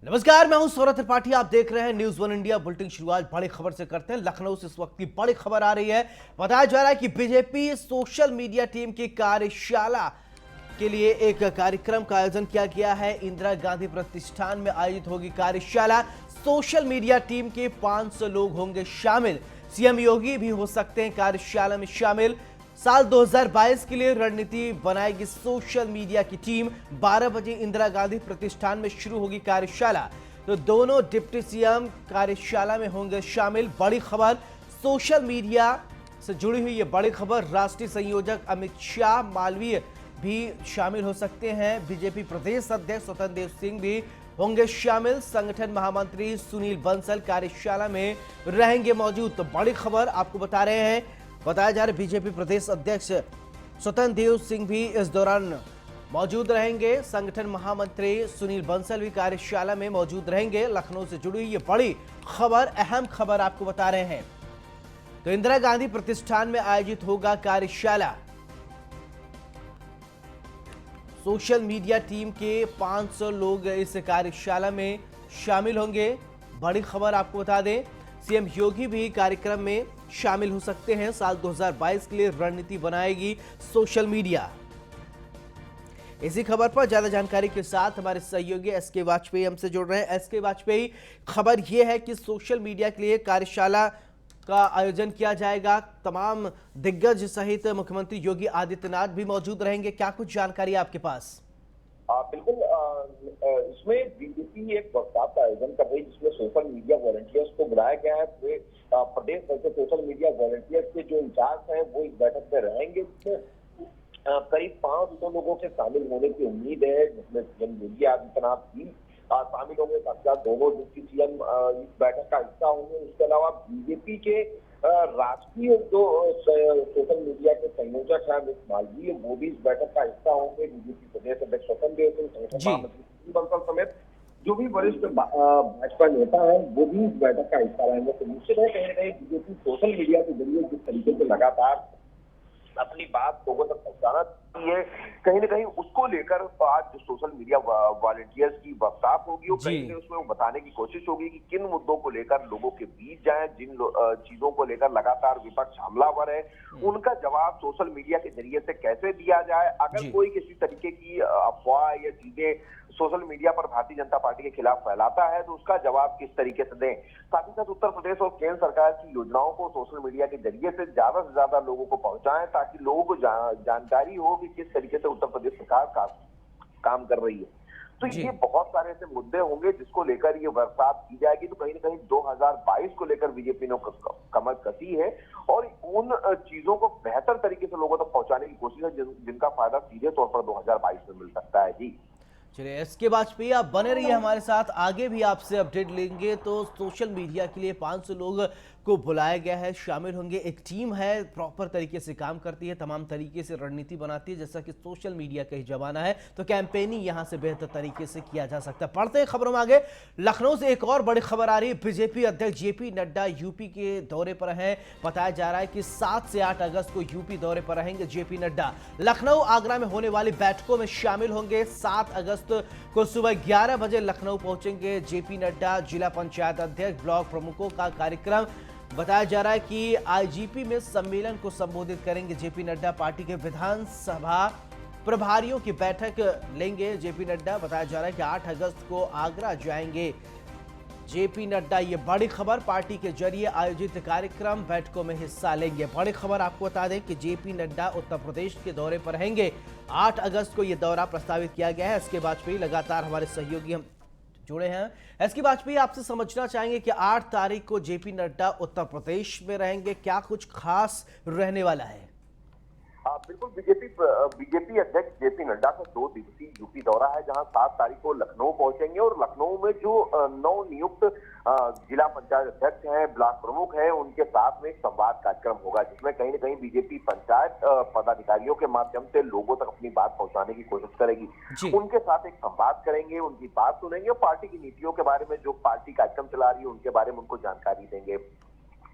नमस्कार, मैं हूं सौरभ त्रिपाठी। आप देख रहे हैं न्यूज वन इंडिया। बुलेटिन शुरुआत बड़ी खबर से करते हैं। लखनऊ से इस वक्त की बड़ी खबर आ रही है। बताया जा रहा है कि बीजेपी सोशल मीडिया टीम की कार्यशाला के लिए एक कार्यक्रम का आयोजन किया गया है। इंदिरा गांधी प्रतिष्ठान में आयोजित होगी कार्यशाला। सोशल मीडिया टीम के 500 लोग होंगे शामिल। सीएम योगी भी हो सकते हैं कार्यशाला में शामिल। साल 2022 के लिए रणनीति बनाएगी सोशल मीडिया की टीम। 12 बजे इंदिरा गांधी प्रतिष्ठान में शुरू होगी कार्यशाला, तो दोनों डिप्टी सीएम कार्यशाला में होंगे शामिल। बड़ी खबर सोशल मीडिया से जुड़ी हुई ये बड़ी खबर। राष्ट्रीय संयोजक अमित शाह मालवीय भी शामिल हो सकते हैं। बीजेपी प्रदेश अध्यक्ष स्वतंत्र देव सिंह भी होंगे शामिल। संगठन महामंत्री सुनील बंसल कार्यशाला में रहेंगे मौजूद। तो बड़ी खबर आपको बता रहे हैं। बताया जा रहा है बीजेपी प्रदेश अध्यक्ष स्वतंत्र देव सिंह भी इस दौरान मौजूद रहेंगे। संगठन महामंत्री सुनील बंसल भी कार्यशाला में मौजूद रहेंगे। लखनऊ से जुड़ी ये बड़ी खबर, अहम खबर आपको बता रहे हैं। तो इंदिरा गांधी प्रतिष्ठान में आयोजित होगा कार्यशाला। सोशल मीडिया टीम के 500 लोग इस कार्यशाला में शामिल होंगे। बड़ी खबर आपको बता दें, सीएम योगी भी कार्यक्रम में शामिल हो सकते हैं। साल 2022 के लिए रणनीति बनाएगी सोशल मीडिया। इसी खबर पर ज्यादा जानकारी के साथ हमारे सहयोगी एसके वाजपेयी हमसे जुड़ रहे हैं। एसके वाजपेयी, खबर यह है कि सोशल मीडिया के लिए कार्यशाला का आयोजन किया जाएगा। तमाम दिग्गज सहित मुख्यमंत्री योगी आदित्यनाथ भी मौजूद रहेंगे। क्या कुछ जानकारी आपके पास? बिल्कुल। इसमें बीजेपी एक वर्कशॉप का आयोजन कर रही है जिसमें सोशल मीडिया वॉलंटियर्स को बुलाया गया है। पूरे प्रदेश भर के सोशल मीडिया वॉलंटियर्स के जो इंचार्ज हैं वो इस बैठक में रहेंगे, जिसमें करीब 500 लोगों के शामिल होने की उम्मीद है, जिसमें सीएम योगी आदित्यनाथ भी शामिल होंगे। साथ दोनों डिप्टी सीएम इस बैठक का हिस्सा होंगे। इसके अलावा बीजेपी के राष्ट्रीय जो सोशल मीडिया के संयोजक है अमित मालवीय, वो भी इस बैठक का हिस्सा होंगे। बीजेपी प्रदेश अध्यक्ष स्वतंत्र देव सिंह, संगठन महामंत्री सुनील बंसल समेत जो भी वरिष्ठ भाजपा नेता है वो भी इस बैठक का हिस्सा रहेंगे। तो निश्चित है कहीं ना कहीं बीजेपी सोशल मीडिया के जरिए जिस तरीके से लगातार अपनी बात लोगों तक पहुंचाना चाहिए, कहीं ना कहीं उसको लेकर आज जो सोशल मीडिया वॉलंटियर्स की वर्कशॉप होगी वो कहीं ना उसमें वो बताने की कोशिश होगी कि किन मुद्दों को लेकर लोगों के बीच जाएं, जिन चीजों को लेकर लगातार विपक्ष हमलावर है उनका जवाब सोशल मीडिया के जरिए से कैसे दिया जाए। अगर कोई किसी तरीके की अफवाह या चीजें सोशल मीडिया पर भारतीय जनता पार्टी के खिलाफ फैलाता है तो उसका जवाब किस तरीके से दें। साथ ही साथ उत्तर प्रदेश और केंद्र सरकार की योजनाओं को सोशल मीडिया के जरिए से ज्यादा लोगों को पहुंचाएं, ताकि लोगों को जानकारी हो कि किस तरीके से उत्तर प्रदेश सरकार काम कर रही है। तो ये बहुत सारे ऐसे मुद्दे होंगे जिसको लेकर ये वर्कशॉप की जाएगी। तो कहीं ना कहीं 2022 को लेकर बीजेपी ने कमर कसी है और उन चीजों को बेहतर तरीके से लोगों तक पहुंचाने की कोशिश है जिनका फायदा सीधे तौर पर 2022 में मिल सकता है। जी चलिए एसके वाजपेयी, आप बने रहिए हमारे साथ, आगे भी आपसे अपडेट लेंगे। तो सोशल मीडिया के लिए 500 लोग को बुलाया गया है, शामिल होंगे। एक टीम है, प्रॉपर तरीके से काम करती है, तमाम तरीके से रणनीति बनाती है। जैसा कि सोशल मीडिया का ही जमाना है तो कैंपेनिंग यहां से बेहतर तरीके से किया जा सकता है। पढ़ते हैं खबरों में आगे। लखनऊ से एक और बड़ी खबर आ रही है। बीजेपी अध्यक्ष जेपी नड्डा यूपी के दौरे पर हैं। बताया जा रहा है कि 7 से 8 अगस्त को यूपी दौरे पर रहेंगे जेपी नड्डा। लखनऊ आगरा में होने वाली बैठकों में शामिल होंगे। 7 अगस्त को सुबह 11 बजे लखनऊ पहुंचेंगे जेपी नड्डा। जिला पंचायत अध्यक्ष, ब्लॉक प्रमुखों का कार्यक्रम। बताया जा रहा है कि आईजीपी में सम्मेलन को संबोधित करेंगे जेपी नड्डा। पार्टी के विधानसभा प्रभारियों की बैठक लेंगे जेपी नड्डा। बताया जा रहा है कि 8 अगस्त को आगरा जाएंगे जेपी नड्डा। ये बड़ी खबर, पार्टी के जरिए आयोजित कार्यक्रम बैठकों में हिस्सा लेंगे। बड़ी खबर आपको बता दें कि जेपी नड्डा उत्तर प्रदेश के दौरे पर रहेंगे। 8 अगस्त को यह दौरा प्रस्तावित किया गया है। एसके वाजपेयी लगातार हमारे सहयोगी हम जुड़े हैं। एसके वाजपेयी, आपसे समझना चाहेंगे कि 8 तारीख को जेपी नड्डा उत्तर प्रदेश में रहेंगे, क्या कुछ खास रहने वाला है? बिल्कुल। बीजेपी अध्यक्ष जेपी नड्डा का 2 दिवसीय यूपी दौरा है, जहां 7 तारीख को लखनऊ पहुंचेंगे और लखनऊ में जो नव नियुक्त जिला पंचायत अध्यक्ष हैं, ब्लॉक प्रमुख हैं, उनके साथ में एक संवाद कार्यक्रम होगा, जिसमें कहीं ना कहीं बीजेपी पंचायत पदाधिकारियों के माध्यम से लोगों तक अपनी बात पहुंचाने की कोशिश करेगी। उनके साथ एक संवाद करेंगे, उनकी बात सुनेंगे और पार्टी की नीतियों के बारे में, जो पार्टी कार्यक्रम चला रही है उनके बारे में उनको जानकारी देंगे।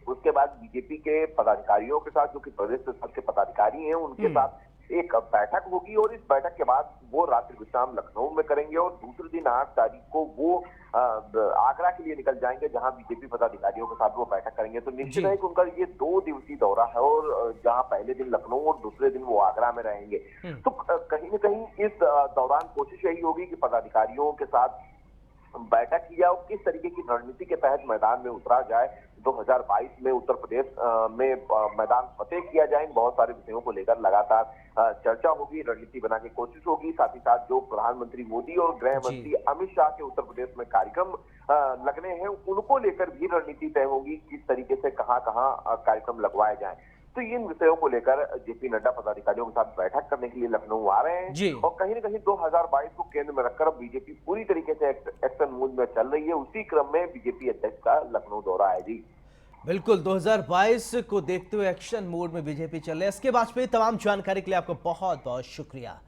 उसके बाद बीजेपी के पदाधिकारियों के साथ, जो कि प्रदेश स्तर के पदाधिकारी हैं, उनके साथ एक बैठक होगी और इस बैठक के बाद वो रात्रि विश्राम लखनऊ में करेंगे और दूसरे दिन 8 तारीख को वो आगरा के लिए निकल जाएंगे, जहां बीजेपी पदाधिकारियों के साथ वो बैठक करेंगे। तो निश्चित है कि उनका ये 2 दिवसीय दौरा है और जहां पहले दिन लखनऊ और दूसरे दिन वो आगरा में रहेंगे। तो कहीं न कहीं इस दौरान कोशिश यही होगी कि पदाधिकारियों के साथ बैठक की जाए और किस तरीके की रणनीति के तहत मैदान में उतरा जाए। 2022 में उत्तर प्रदेश में मैदान फतेह किया जाए। इन बहुत सारे विषयों को लेकर लगातार चर्चा होगी, रणनीति बनाने की कोशिश होगी। साथ ही साथ जो प्रधानमंत्री मोदी और गृह मंत्री अमित शाह के उत्तर प्रदेश में कार्यक्रम लगने हैं, उनको लेकर भी रणनीति तय होगी, किस तरीके से कहां कार्यक्रम लगवाए जाएं। तो इन विषयों को लेकर जेपी नड्डा पदाधिकारियों के साथ बैठक करने के लिए लखनऊ आ रहे हैं और कहीं न कहीं 2022 को केंद्र में रखकर बीजेपी पूरी तरीके से एक्शन मूड में चल रही है। उसी क्रम में बीजेपी अध्यक्ष का लखनऊ दौरा है। जी बिल्कुल, 2022 को देखते हुए एक्शन मोड में बीजेपी चल रही है। इसके वाजपेयी तमाम जानकारी के लिए आपको बहुत बहुत शुक्रिया।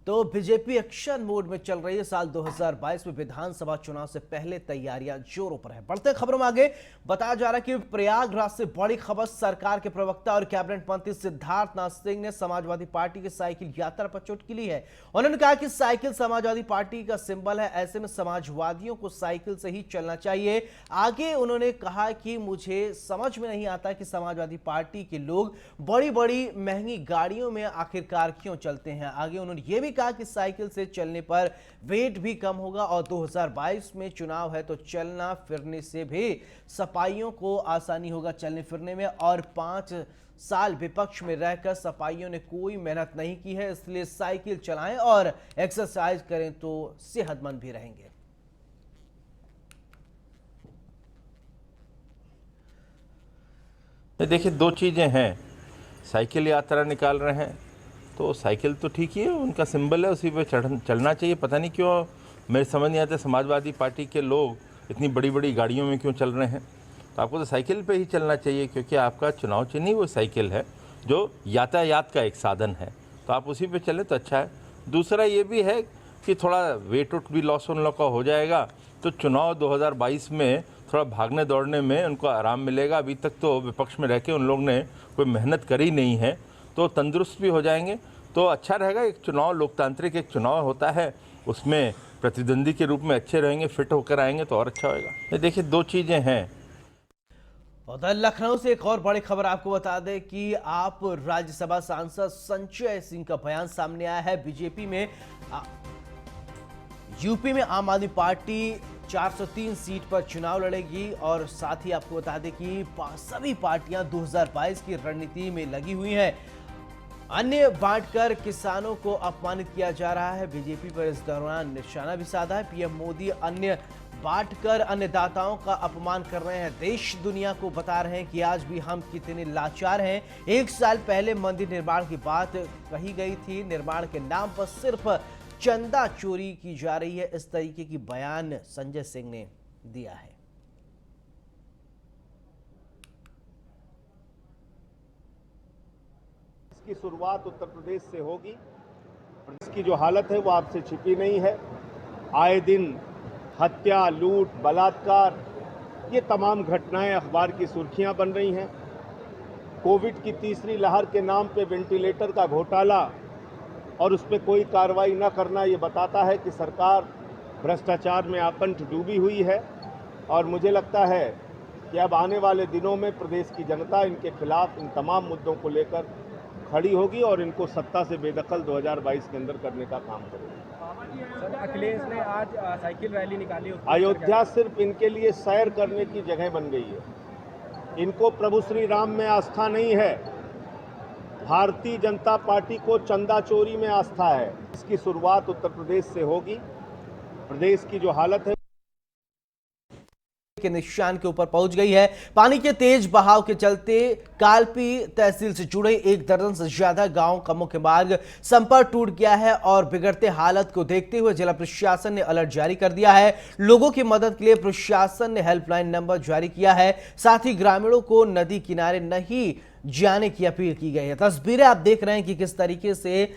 तो बीजेपी एक्शन मोड में चल रही है। साल 2022 में विधानसभा चुनाव से पहले तैयारियां जोरों पर है। बढ़ते खबरों में आगे बताया जा रहा है कि प्रयागराज से बड़ी खबर। सरकार के प्रवक्ता और कैबिनेट मंत्री सिद्धार्थनाथ सिंह ने समाजवादी पार्टी की साइकिल यात्रा पर चुटकी ली है। उन्होंने कहा कि साइकिल समाजवादी पार्टी का सिंबल है, ऐसे में समाजवादियों को साइकिल से ही चलना चाहिए। आगे उन्होंने कहा कि मुझे समझ में नहीं आता कि समाजवादी पार्टी के लोग बड़ी बड़ी महंगी गाड़ियों में आखिरकार क्यों चलते हैं। आगे उन्होंने यह भी कहा कि साइकिल से चलने पर वेट भी कम होगा और 2022 में चुनाव है तो चलना फिरने से भी सपाइयों को आसानी होगा चलने फिरने में। और 5 साल विपक्ष में रहकर सपाइयों ने कोई मेहनत नहीं की है, इसलिए साइकिल चलाएं और एक्सरसाइज करें तो सेहतमंद भी रहेंगे। देखिए, 2 चीज़ें हैं। साइकिल यात्रा निकाल रहे हैं तो साइकिल तो ठीक ही है, उनका सिंबल है, उसी पे चलना चाहिए। पता नहीं क्यों मेरे समझ नहीं आता समाजवादी पार्टी के लोग इतनी बड़ी बड़ी गाड़ियों में क्यों चल रहे हैं। तो आपको तो साइकिल पे ही चलना चाहिए, क्योंकि आपका चुनाव चिन्ह ही वो साइकिल है जो यातायात का एक साधन है। तो आप उसी पे चलें तो अच्छा है। दूसरा ये भी है कि थोड़ा वेट उट भी लॉस उन लोग का हो जाएगा, तो चुनाव 2022 में थोड़ा भागने दौड़ने में उनको आराम मिलेगा। अभी तक तो विपक्ष में रह के उन लोग ने कोई मेहनत करी नहीं है, तो तंदुरुस्त भी हो जाएंगे, तो अच्छा रहेगा। एक चुनाव लोकतांत्रिक एक चुनाव होता है, उसमें प्रतिद्वंदी के रूप में अच्छे रहेंगे, फिट होकर आएंगे तो और अच्छा होगा। देखिए, 2 चीज़ें हैं। उधर लखनऊ से एक और बड़ी खबर आपको बता दें कि आप राज्यसभा सांसद संजय सिंह का बयान सामने आया है। बीजेपी में यूपी में आम आदमी पार्टी 403 सीट पर चुनाव लड़ेगी और साथ ही आपको बता दें कि सभी पार्टियां 2022 की रणनीति में लगी हुई हैं। अन्य बांटकर किसानों को अपमानित किया जा रहा है। बीजेपी पर इस दौरान निशाना भी साधा है। पीएम मोदी अन्य बांटकर अन्नदाताओं का अपमान कर रहे हैं। देश दुनिया को बता रहे हैं कि आज भी हम कितने लाचार हैं। 1 साल पहले मंदिर निर्माण की बात कही गई थी, निर्माण के नाम पर सिर्फ चंदा चोरी की जा रही है। इस तरीके की बयान संजय सिंह ने दिया है। इसकी शुरुआत उत्तर प्रदेश से होगी। प्रदेश की जो हालत है वो आपसे छिपी नहीं है। आए दिन हत्या, लूट, बलात्कार, ये तमाम घटनाएं अखबार की सुर्खियां बन रही हैं। कोविड की तीसरी लहर के नाम पे वेंटिलेटर का घोटाला और उस पर कोई कार्रवाई न करना, ये बताता है कि सरकार भ्रष्टाचार में आकंठ डूबी हुई है। और मुझे लगता है कि अब आने वाले दिनों में प्रदेश की जनता इनके खिलाफ इन तमाम मुद्दों को लेकर खड़ी होगी और इनको सत्ता से बेदखल 2022 के अंदर करने का काम करेगी। सर, अखिलेश ने आज साइकिल रैली निकाली। अयोध्या सिर्फ इनके लिए सैर करने की जगह बन गई है। इनको प्रभु श्री राम में आस्था नहीं है, भारतीय जनता पार्टी को चंदा चोरी में आस्था है। इसकी शुरुआत उत्तर प्रदेश से होगी। प्रदेश की जो हालत है के निशान के ऊपर पहुंच गई है। पानी के तेज बहाव के चलते कालपी तहसील से जुड़े 1 दर्जन से ज्यादा गांव का मुख्य मार्ग संपर्क टूट गया है और बिगड़ते हालत को देखते हुए जिला प्रशासन ने अलर्ट जारी कर दिया है। लोगों की मदद के लिए प्रशासन ने हेल्पलाइन नंबर जारी किया है। साथ ही ग्रामीणों को नदी किनारे नहीं जाने की अपील की गई है। तस्वीरें आप देख रहे हैं कि किस तरीके से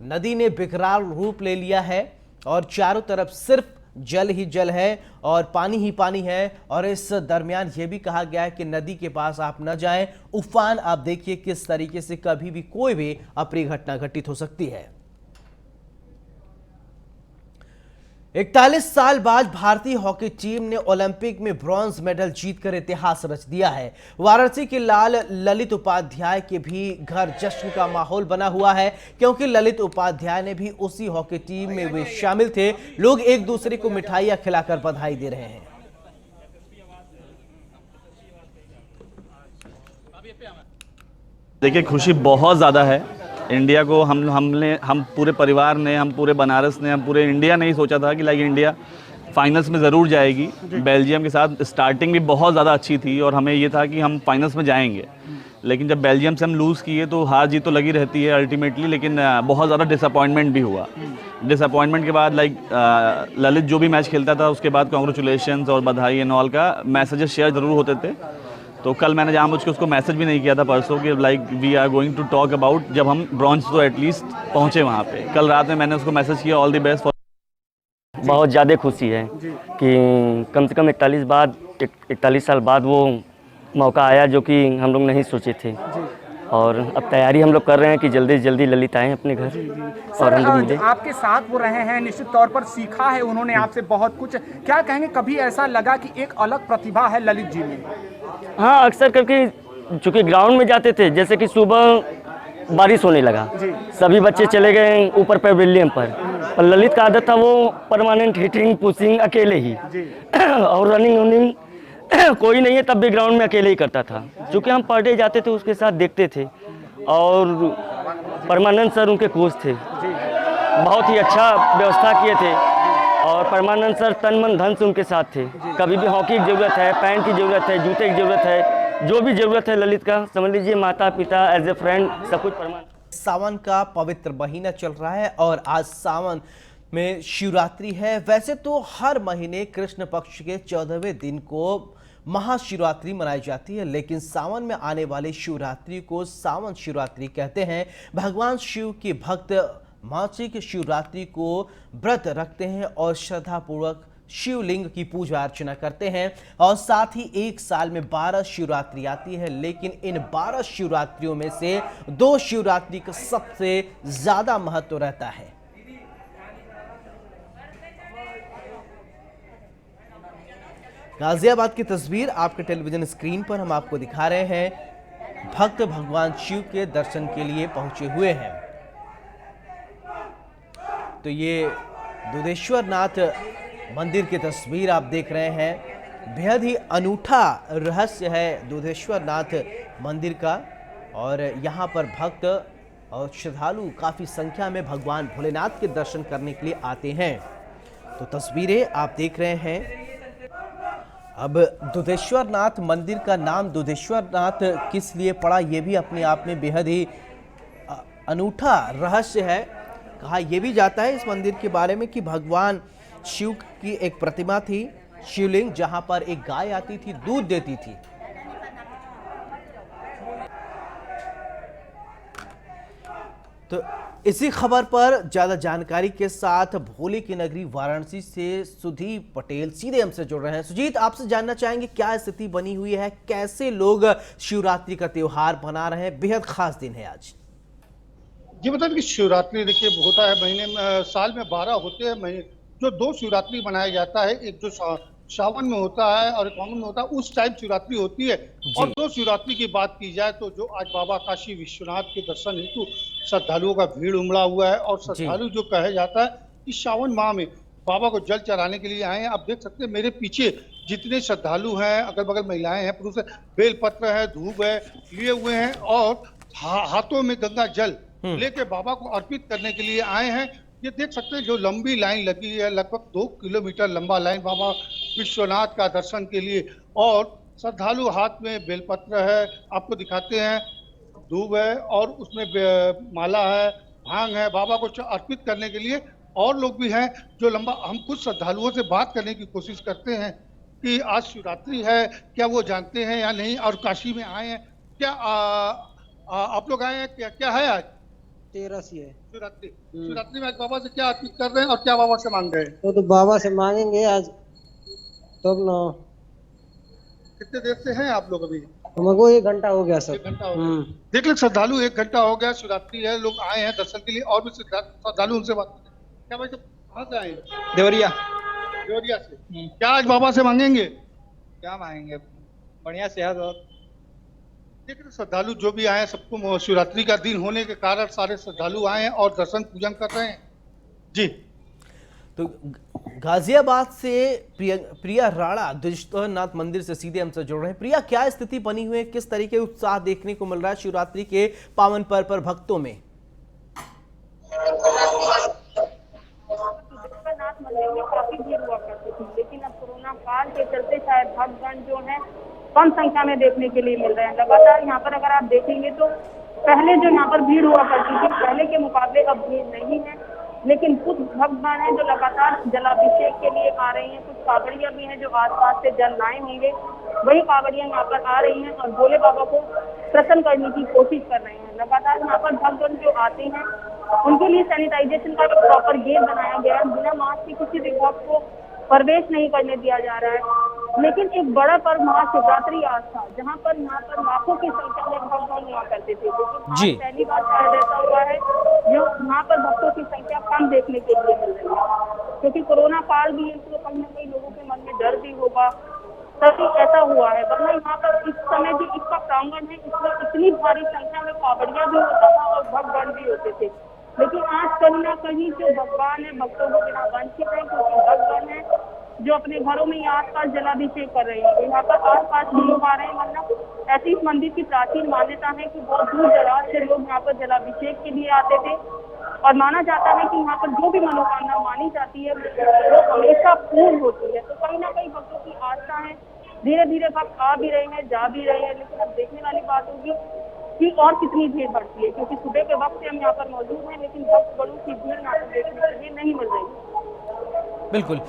नदी ने बेकरार रूप ले लिया है और चारों तरफ सिर्फ जल ही जल है और पानी ही पानी है। और इस दरमियान यह भी कहा गया है कि नदी के पास आप न जाएं। उफान आप देखिए किस तरीके से कभी भी कोई भी अप्रिय घटना घटित हो सकती है। 41 साल बाद भारतीय हॉकी टीम ने ओलंपिक में ब्रॉन्ज मेडल जीतकर इतिहास रच दिया है। वाराणसी के लाल ललित उपाध्याय के भी घर जश्न का माहौल बना हुआ है, क्योंकि ललित उपाध्याय ने भी उसी हॉकी टीम में वे शामिल थे। लोग एक दूसरे को मिठाइयां खिलाकर बधाई दे रहे हैं। देखिए, खुशी बहुत ज़्यादा है। इंडिया को हम पूरे परिवार ने, हम पूरे बनारस ने, हम पूरे इंडिया ने ही सोचा था कि लाइक इंडिया फाइनल्स में ज़रूर जाएगी। बेल्जियम के साथ स्टार्टिंग भी बहुत ज़्यादा अच्छी थी और हमें ये था कि हम फाइनल्स में जाएंगे, लेकिन जब बेल्जियम से हम लूज़ किए तो हार जीत तो लगी रहती है अल्टीमेटली, लेकिन बहुत ज़्यादा डिसअपॉइंटमेंट भी हुआ। डिसअपॉइंटमेंट के बाद ललित जो भी मैच खेलता था उसके बाद कॉन्ग्रेचुलेशंस और बधाई एंड ऑल का मैसेजेस शेयर ज़रूर होते थे। तो कल मैंने जानबूझ के उसको मैसेज भी नहीं किया था परसों कि we are going to talk about, जब हम ब्रॉन्ज तो एटलीस्ट पहुँचे वहाँ पे। कल रात में मैंने उसको मैसेज किया ऑल द बेस्ट फॉर। बहुत ज़्यादा खुशी है कि कम से कम 41 साल बाद वो मौका आया जो कि हम लोग नहीं सोचे थे। और अब तैयारी हम लोग कर रहे हैं कि जल्दी से जल्दी ललित आएँ अपने घर और हम लोग मिले। आपके साथ वो रहे हैं, निश्चित तौर पर सीखा है उन्होंने आपसे बहुत कुछ। क्या कहेंगे, कभी ऐसा लगा कि एक अलग प्रतिभा है ललित जी में? हाँ, अक्सर करके चूँकि ग्राउंड में जाते थे, जैसे कि सुबह बारिश होने लगा, सभी बच्चे चले गए ऊपर पेविलियन पर, और ललित का आदत था वो परमानेंट हिटिंग पुशिंग अकेले ही और रनिंग वनिंग कोई नहीं है तब भी ग्राउंड में अकेले ही करता था। क्योंकि हम पर डे जाते थे उसके साथ, देखते थे, और परमानंद सर उनके कोच थे, बहुत ही अच्छा व्यवस्था किए थे। और परमानंद सर तन मन धन से उनके साथ थे। कभी भी हॉकी की ज़रूरत है, पैंट की ज़रूरत है, जूते की ज़रूरत है, जो भी ज़रूरत है ललित का, समझ लीजिए माता पिता एज ए फ्रेंड सब कुछ परमानंद। सावन का पवित्र महीना चल रहा है और आज सावन में शिवरात्रि है। वैसे तो हर महीने कृष्ण पक्ष के 14वें दिन को महाशिवरात्रि मनाई जाती है, लेकिन सावन में आने वाली शिवरात्रि को सावन शिवरात्रि कहते हैं। भगवान शिव के भक्त मासिक शिवरात्रि को व्रत रखते हैं और श्रद्धापूर्वक शिवलिंग की पूजा अर्चना करते हैं। और साथ ही एक साल में 12 शिवरात्रि आती है, लेकिन इन 12 शिवरात्रियों में से 2 शिवरात्रि का सबसे ज्यादा महत्व रहता है। गाजियाबाद की तस्वीर आपके टेलीविजन स्क्रीन पर हम आपको दिखा रहे हैं। भक्त भगवान शिव के दर्शन के लिए पहुंचे हुए हैं। तो ये दुधेश्वर नाथ मंदिर की तस्वीर आप देख रहे हैं। बेहद ही अनूठा रहस्य है दुधेश्वर नाथ मंदिर का, और यहाँ पर भक्त और श्रद्धालु काफ़ी संख्या में भगवान भोलेनाथ के दर्शन करने के लिए आते हैं। तो तस्वीरें आप देख रहे हैं। अब दुधेश्वर नाथ मंदिर का नाम दुधेश्वर नाथ किस लिए पड़ा, ये भी अपने आप में बेहद ही अनूठा रहस्य है। कहा यह भी जाता है इस मंदिर के बारे में कि भगवान शिव की एक प्रतिमा थी, शिवलिंग, जहां पर एक गाय आती थी, दूध देती थी। तो इसी खबर पर ज्यादा जानकारी के साथ भोले की नगरी वाराणसी से सुदीप पटेल सीधे हमसे जुड़ रहे हैं। सुजीत, आपसे जानना चाहेंगे क्या स्थिति बनी हुई है, कैसे लोग शिवरात्रि का त्योहार मना रहे हैं? बेहद खास दिन है आज। जी बता दें कि शिवरात्रि देखिए होता है महीने में, साल में 12 होते हैं महीने, जो 2 शिवरात्रि मनाया जाता है, एक जो सावन में होता है और एक में होता है, उस टाइम शिवरात्रि होती है। और 2 शिवरात्रि की बात की जाए तो जो आज बाबा काशी विश्वनाथ के दर्शन हेतु श्रद्धालुओं का भीड़ उमड़ा हुआ है, और श्रद्धालु जो कहा जाता है कि श्रावण माह में बाबा को जल चढ़ाने के लिए आए हैं। आप देख सकते हैं मेरे पीछे जितने श्रद्धालु हैं, अगल बगल महिलाएं हैं, पुरुष है, बेलपत्र है, धूप है लिए हुए हैं, और हाथों में गंगा जल लेके बाबा को अर्पित करने के लिए आए हैं। ये देख सकते हैं जो लंबी लाइन लगी है, लगभग 2 किलोमीटर लंबा लाइन बाबा विश्वनाथ का दर्शन के लिए, और श्रद्धालु हाथ में बेलपत्र है, आपको दिखाते हैं, धूप है, और उसमें माला है, भांग है, बाबा को अर्पित करने के लिए। और लोग भी हैं जो लंबा, हम कुछ श्रद्धालुओं से बात करने की कोशिश करते हैं कि आज शिवरात्रि है, क्या वो जानते हैं या नहीं, और काशी में आए हैं क्या, आप लोग आए हैं क्या, क्या है आज? 13 है। शिवरात्रि शिवरात्रि में आज बाबा से क्या अर्पित कर रहे हैं और क्या बाबा से मांग रहे हैं? तो बाबा से मांगेंगे आज तब ना। कितने देर से हैं आप लोग अभी? हमको 1 घंटा हो गया सर। 1 घंटा हो गया। देख ले श्रद्धालु 1 घंटा हो गया, शिवरात्रि है, लोग आए हैं दर्शन के लिए और भी श्रद्धालु उनसे बात करें। क्या भाई कहाँ से आए? देवरिया। देवरिया से। क्या आज बाबा से मांगेंगे? क्या मांगेंगे? बढ़िया सेहत और देख रहे श्रद्धालु जो भी आए हैं, सबको शिवरात्रि का दिन होने के कारण सारे श्रद्धालु आए हैं और दर्शन पूजन कर रहे हैं जी। तो गाजियाबाद से प्रिया राणा द्विजेश्वरनाथ मंदिर से सीधे हमसे जुड़ रहे हैं। प्रिया, क्या स्थिति बनी हुई है, किस तरीके उत्साह देखने को मिल रहा है शिवरात्रि के पावन पर्व पर भक्तों में? द्विजेश्वरनाथ मंदिर में काफी भीड़ हुआ करती थी, लेकिन अब कोरोना काल के चलते शायद भक्तगण जो है कम संख्या में देखने के लिए मिल रहे हैं। लगातार यहाँ पर अगर आप देखेंगे तो पहले जो यहाँ पर भीड़ हुआ करती थी, पहले के मुकाबले अब भीड़ नहीं है, लेकिन कुछ भक्तगण हैं जो लगातार जलाभिषेक के लिए आ रही हैं। कुछ कांवड़ियां भी हैं जो आसपास से जल लाए होंगे, वही कांवड़ियां यहाँ पर आ रही हैं और भोले बाबा को प्रसन्न करने की कोशिश कर रहे हैं। लगातार यहाँ पर भक्तगण जो आते हैं उनके लिए सैनिटाइजेशन का एक प्रॉपर गेट बनाया गया है। बिना मास्क के किसी भी भक्त को प्रवेश नहीं करने दिया जा रहा है। लेकिन एक बड़ा पर्व महाशिवरात्रि आज था, जहाँ पर लाखों की संख्या में भक्तगण हुआ करते थे, लेकिन आज पहली बार शायद ऐसा हुआ है जो यहाँ पर भक्तों की संख्या कम देखने के लिए मिल रही है, क्योंकि कोरोना काल भी है, तो कहीं न कहीं लोगों के मन में डर भी होगा, तभी ऐसा हुआ है। वरना यहाँ पर इस समय जो इसका प्रांगण है, इसमें इतनी भारी संख्या में कांवड़ियां भी होता था और भक्तगण भी होते थे। लेकिन आज कहीं ना कहीं जो भगवान है भक्तों को बिना वंचित है, क्योंकि भक्तगण है जो अपने घरों में आसपास जलाभिषेक कर रहे हैं। यहाँ पर आसपास भी लोग आ रहे हैं, वरना ऐसी इस मंदिर की प्राचीन मान्यता है कि बहुत दूर दराज से लोग यहाँ पर जलाभिषेक के लिए आते थे और माना जाता है कि यहाँ पर जो भी मनोकामना मानी जाती है वो हमेशा पूर्ण होती है। तो कहीं ना कहीं भक्तों की आस्था है, धीरे धीरे भक्त आ भी रहे हैं, जा भी रहे हैं, लेकिन अब देखने वाली बात होगी कि और कितनी भीड़ बढ़ती है, क्योंकि सुबह के वक्त से हम यहाँ पर मौजूद हैं, लेकिन भक्त बड़ों की भीड़ यहाँ पर देखने के लिए नहीं मिल रही। बिल्कुल।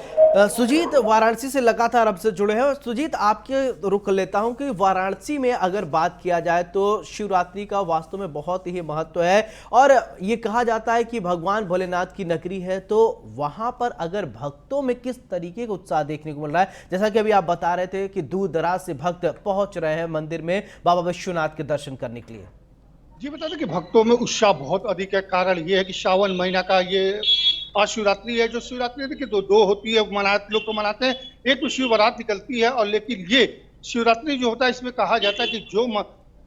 सुजीत वाराणसी से लगातार अब से जुड़े हैं। सुजीत, आपके रुख लेता हूं कि वाराणसी में अगर बात किया जाए तो शिवरात्रि का वास्तव में बहुत ही महत्व है और ये कहा जाता है कि भगवान भोलेनाथ की नगरी है, तो वहां पर अगर भक्तों में किस तरीके का उत्साह देखने को मिल रहा है? जैसा कि अभी आप बता रहे थे कि दूर दराज से भक्त पहुंच रहे हैं मंदिर में बाबा विश्वनाथ के दर्शन करने के लिए। जी बता दें कि भक्तों में उत्साह बहुत अधिक है। कारण ये है कि सावन महीना का ये आज शिवरात्रि है। जो शिवरात्रि देखिए दो होती है, लोग तो मनाते हैं। एक तो शिव बारात निकलती है, और लेकिन ये शिवरात्रि जो होता है इसमें कहा जाता है कि जो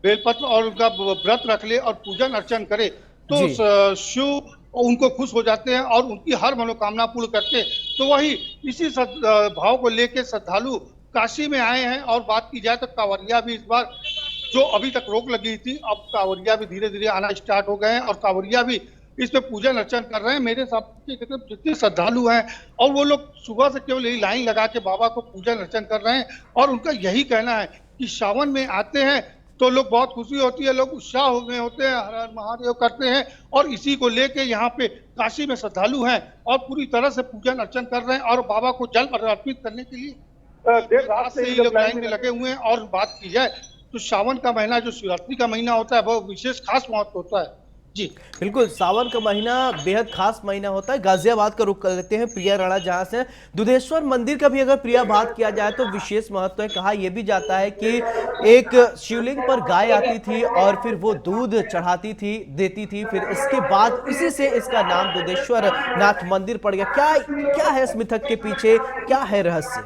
बेलपत्र और उनका व्रत रख ले और पूजन अर्चन करे तो शिव उनको खुश हो जाते हैं और उनकी हर मनोकामना पूर्ण करते हैं। तो वही इसी भाव को लेकर श्रद्धालु काशी में आए हैं। और बात की जाए तो कांवरिया भी इस बार, जो अभी तक रोक लगी थी, अब कांवरिया भी धीरे धीरे आना स्टार्ट हो गए हैं और कांवरिया भी इसमें पूजन अर्चन कर रहे हैं। मेरे साथ जितने श्रद्धालु हैं और वो लोग सुबह से केवल यही लाइन लगा के बाबा को पूजन अर्चन कर रहे हैं और उनका यही कहना है कि सावन में आते हैं तो लोग बहुत खुशी होती है, लोग उत्साह में होते हैं, हर हर महादेव करते हैं और इसी को लेके यहाँ पे काशी में श्रद्धालु हैं और पूरी तरह से पूजन अर्चन कर रहे हैं और बाबा को जल अर्पित करने के लिए देर रात से ही लोग लाइन में लगे हुए हैं। और बात की जाए तो सावन का महीना जो शिवरात्रि का महीना होता है वो विशेष खास महत्व होता है। जी बिल्कुल, सावन का महीना बेहद खास महीना होता है। गाजियाबाद का रुख कर लेते हैं प्रिया राणा, जहां से दुधेश्वर मंदिर का भी अगर प्रिया बात किया जाए तो विशेष महत्व है। कहा यह भी जाता है कि एक शिवलिंग पर गाय आती थी और फिर वो दूध चढ़ाती थी, देती थी, फिर इसके बाद इसी से इसका नाम दुधेश्वर नाथ मंदिर पड़ गया। क्या है इस मिथक के पीछे, क्या है रहस्य?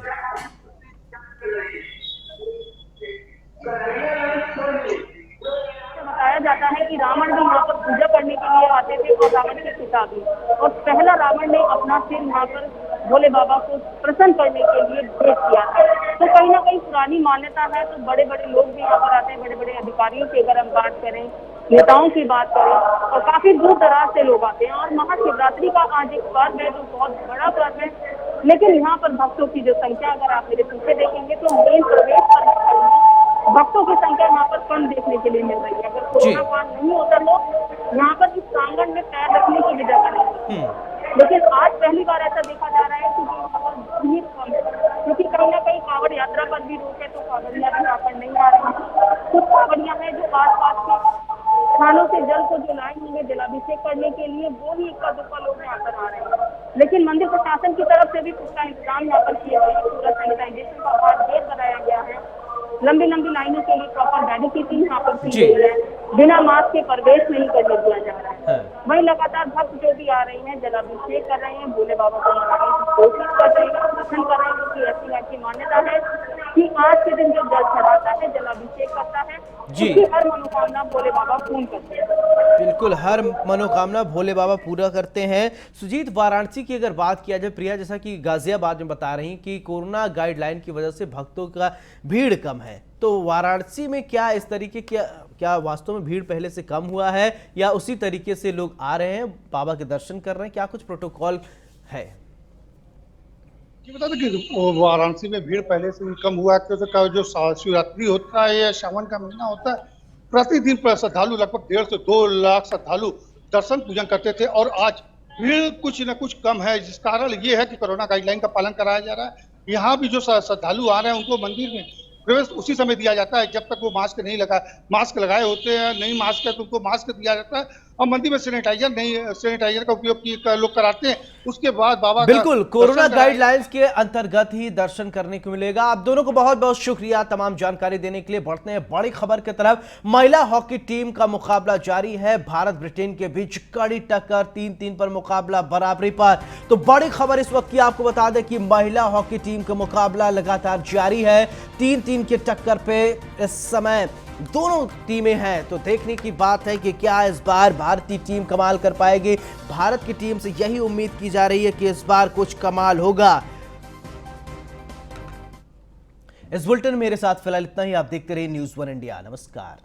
बताया जाता है कि रावण भी यहाँ पर पूजा करने के लिए आते थे और रावण के पिता भी, और पहला रावण ने अपना सिर यहाँ पर भोले बाबा को प्रसन्न करने के लिए भेज किया था। तो कहीं ना कहीं पुरानी मान्यता है, तो बड़े बड़े लोग भी यहाँ पर आते हैं, बड़े बड़े अधिकारियों की अगर हम बात करें, नेताओं की बात करें, और काफी दूर दराज से लोग आते हैं। और महाशिवरात्रि का आज एक पर्व है जो बहुत बड़ा पर्व है, लेकिन यहाँ पर भक्तों की जो संख्या अगर आप मेरे पीछे देखेंगे तो मेन प्रवेश पर भक्तों की संख्या यहाँ पर कम देखने के लिए मिल रही है। अगर कोरोना काल नहीं होता लोग यहाँ पर इस प्रांगण में पैर रखने की भी जगह नहीं होती, लेकिन आज पहली बार ऐसा देखा जा रहा है कि यहाँ पर भीड़ कम है, क्योंकि कहीं ना कहीं कांवड़ यात्रा पर भी रोक है, तो कांवड़ियां भी यहाँ पर नहीं आ रही हैं। कुछ कांवड़ियां हैं जो आसपास के थानों से जल को जो लाए होंगे जलाभिषेक करने के लिए, वो ही इक्का दुक्का लोग यहाँ पर आ रहे हैं। लेकिन मंदिर प्रशासन की तरफ से भी पुख्ता इंतजाम यहाँ पर किए गए हैं। पूरा सैनिटाइजेशन का पार्ट गेट बनाया गया है। लंबी लंबी लाइनों के लिए प्रॉपर बैरिकेडिंग यहाँ पर की गई है। बिना मास्क के प्रवेश नहीं करने दिया जा रहा है। वहीं लगातार भक्त जो भी आ रहे हैं जलाभिषेक कर रहे हैं, भोले बाबा को मनाने की कोशिश कर रहे हैं, दर्शन कर रहे हैं, क्योंकि ऐसी बात की मान्यता है कि आज के दिन जो जल चढ़ाता है, जलाभिषेक करता है, उसकी हर मनोकामना भोले बाबा पूर्ण करते हैं। बिल्कुल, हर मनोकामना भोले बाबा पूरा करते हैं। सुजीत, वाराणसी की अगर बात किया जाए प्रिया, जैसा कि गाजियाबाद में बता रही कि कोरोना गाइडलाइन की वजह से भक्तों का भीड़ कम है, तो वाराणसी में क्या इस तरीके क्या वास्तव में भीड़ पहले से कम हुआ है या उसी तरीके से लोग आ रहे हैं, बाबा के दर्शन कर रहे हैं? क्या कुछ प्रोटोकॉल है? ये बता दें कि वाराणसी में भीड़ पहले से कम हुआ है, क्योंकि जो शिवरात्रि होता है या सावन का महीना होता है, प्रतिदिन श्रद्धालु लगभग 1.5 से 2 लाख श्रद्धालु दर्शन पूजन करते थे, और आज भीड़ कुछ न कुछ कम है। जिस कारण ये है कि कोरोना गाइडलाइन का पालन कराया जा रहा है। यहाँ भी जो श्रद्धालु आ रहे हैं उनको मंदिर में प्रवेश उसी समय दिया जाता है जब तक वो मास्क नहीं लगा, मास्क लगाए होते हैं, नहीं मास्क है तो उनको मास्क दिया जाता है, और मंदिर में सैनिटाइजर का उपयोग लोग कराते हैं। उसके बाद बाबा बिल्कुल कोरोना गाइडलाइंस के अंतर्गत ही दर्शन करने को मिलेगा। आप दोनों को बहुत बहुत शुक्रिया तमाम जानकारी देने के लिए। बढ़ते हैं बड़ी खबर की तरफ। महिला हॉकी टीम का मुकाबला जारी है। भारत ब्रिटेन के बीच कड़ी टक्कर, 3-3 पर मुकाबला बराबरी पर। तो बड़ी खबर इस वक्त की आपको बता दें कि महिला हॉकी टीम का मुकाबला लगातार जारी है। 3-3 के टक्कर पे इस समय दोनों टीमें हैं। तो देखने की बात है कि क्या इस बार भारतीय टीम कमाल कर पाएगी। भारत की टीम से यही उम्मीद की जा रही है कि इस बार कुछ कमाल होगा। इस बुलेटिन में मेरे साथ फिलहाल इतना ही। आप देखते रहिए न्यूज़ 1 इंडिया। नमस्कार।